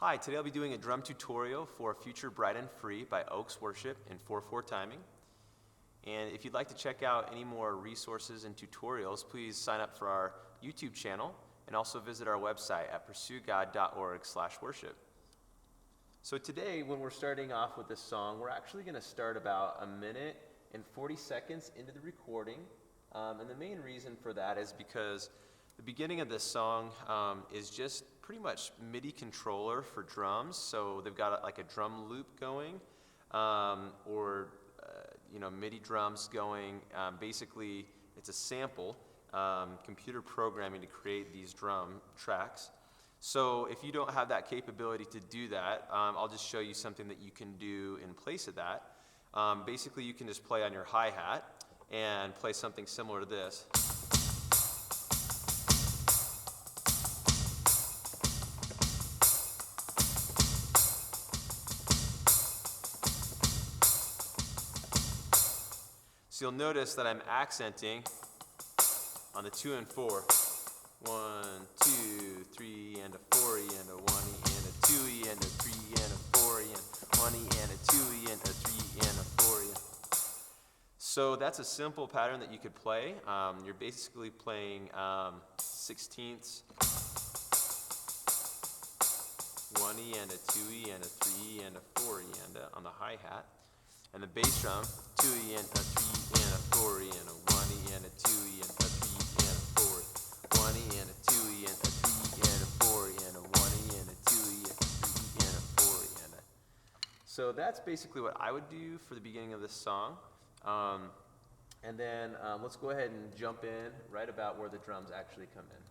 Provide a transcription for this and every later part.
Hi, today I'll be doing a drum tutorial for Future Bright and Free by Oaks Worship in 4/4 timing. And if you'd like to check out any more resources and tutorials, please sign up for our YouTube channel and also visit our website at pursuegod.org/worship. So today, when we're starting off with this song, we're actually going to start about 1 minute and 40 seconds into the recording. And the main reason for that is because the beginning of this song is just pretty much MIDI controller for drums. So they've got like a drum loop going, or MIDI drums going. Basically, it's a sample, computer programming to create these drum tracks. So if you don't have that capability to do that, I'll just show you something that you can do in place of that. Basically, you can just play on your hi-hat and play something similar to this. So you'll notice that I'm accenting on the 2 and 4. 1, 2, 3, and a 4 and a 1 and a 2 and a 3 and a 4 and 1 and a 2 and a 3 and a 4. So that's a simple pattern that you could play. You're basically playing 16ths, 1 and a 2 and a 3 and a 4 and on the hi-hat. And the bass drum, 2 and a 3 and a 4 and a 1 and a 2 and a 3 and a 4. 1 and a 2 and a 3 and a 4 and a 1 and a 2 and a 3 and a 4 and a. So that's basically what I would do for the beginning of this song. And then let's go ahead and jump in right about where the drums actually come in.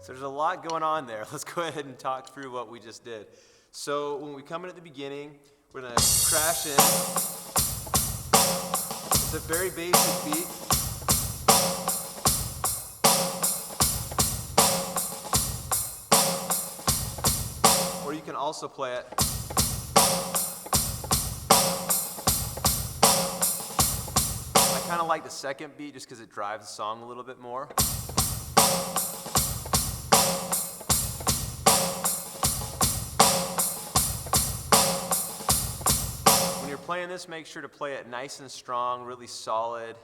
There's a lot going on there. Let's go ahead and talk through what we just did. So when we come in at the beginning, we're going to crash in. It's a very basic beat. Or you can also play it. I kind of like the second beat just because it drives the song a little bit more. Playing this, make sure to play it nice and strong, really solid.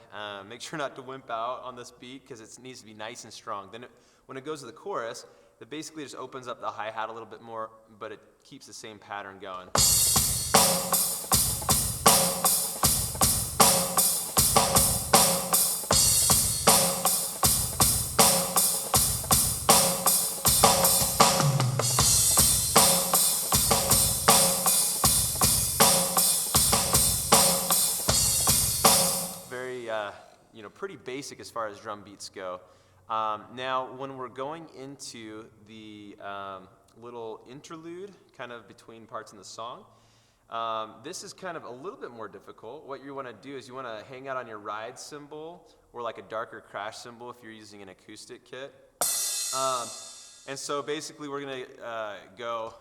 Make sure not to wimp out on this beat because it needs to be nice and strong. Then when it goes to the chorus, it basically just opens up the hi-hat a little bit more, but it keeps the same pattern going. Pretty basic as far as drum beats go. Now, when we're going into the little interlude, kind of between parts in the song, this is kind of a little bit more difficult. What you want to do is you want to hang out on your ride cymbal or like a darker crash cymbal if you're using an acoustic kit. And so basically we're going to go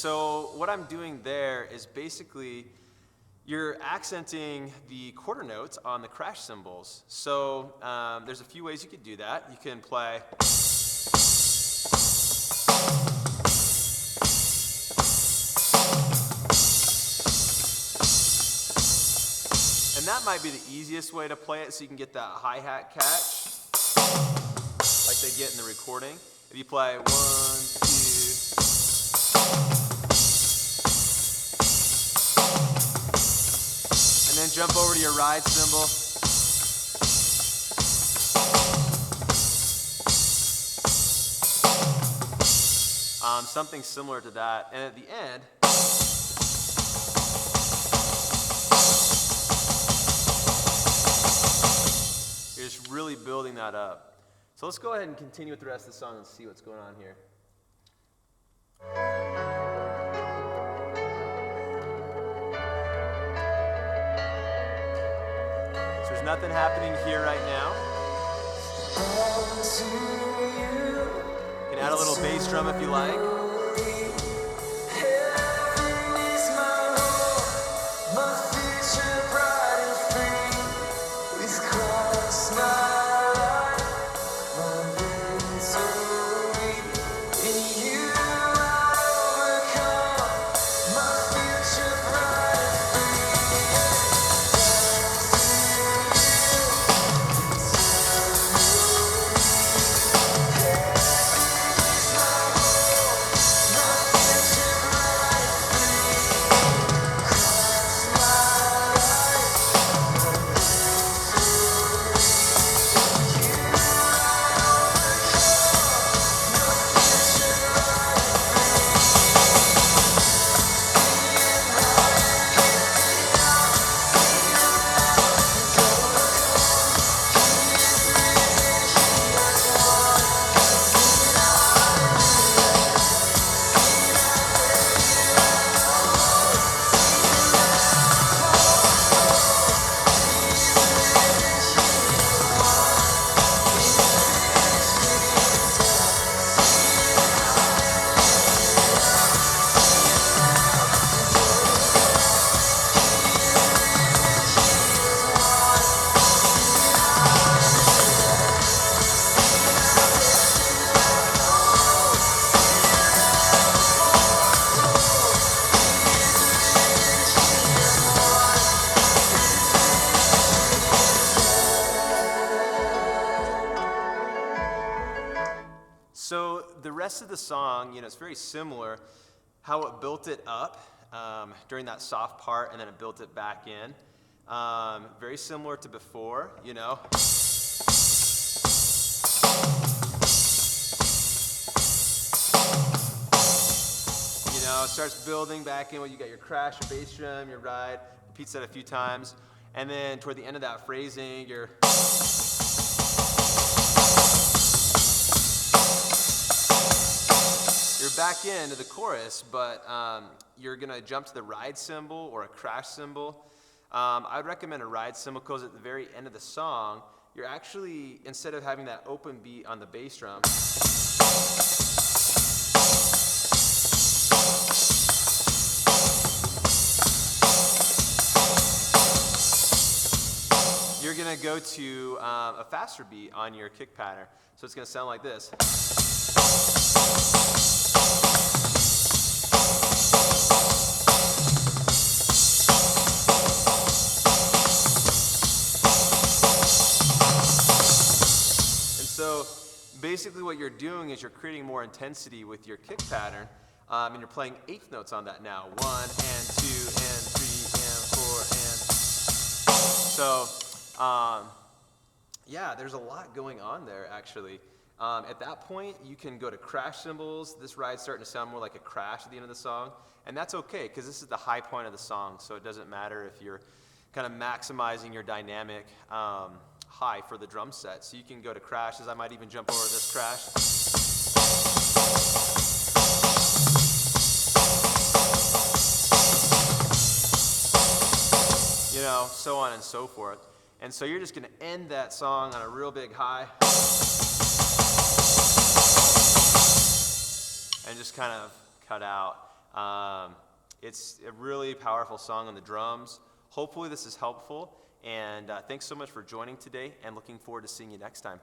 so what I'm doing there is basically you're accenting the quarter notes on the crash cymbals. So there's a few ways you could do that. You can play. And that might be the easiest way to play it so you can get that hi-hat catch like they get in the recording. If you play 1, 2, and then jump over to your ride cymbal. Something similar to that. And at the end, you're just really building that up. So let's go ahead and continue with the rest of the song and see what's going on here. So there's nothing happening here right now. You can add a little bass drum if you like. So the rest of the song, it's very similar. How it built it up during that soft part, and then it built it back in. Very similar to before, It starts building back in when you got your crash, your bass drum, your ride, repeats that a few times. And then toward the end of that phrasing, you're back into the chorus, but you're going to jump to the ride cymbal or a crash cymbal. I would recommend a ride cymbal because at the very end of the song, you're actually, instead of having that open beat on the bass drum, you're going to go to a faster beat on your kick pattern. So it's going to sound like this. So basically what you're doing is you're creating more intensity with your kick pattern, and you're playing eighth notes on that now. 1 and 2 and 3 and 4 and... So, yeah, there's a lot going on there, actually. At that point, you can go to crash cymbals. This ride's starting to sound more like a crash at the end of the song, and that's okay, because this is the high point of the song, so it doesn't matter if you're kind of maximizing your dynamic high for the drum set. So you can go to crashes. I might even jump over this crash. So on and so forth. And so you're just going to end that song on a real big high. And just kind of cut out. It's a really powerful song on the drums. Hopefully this is helpful, and thanks so much for joining today, and looking forward to seeing you next time.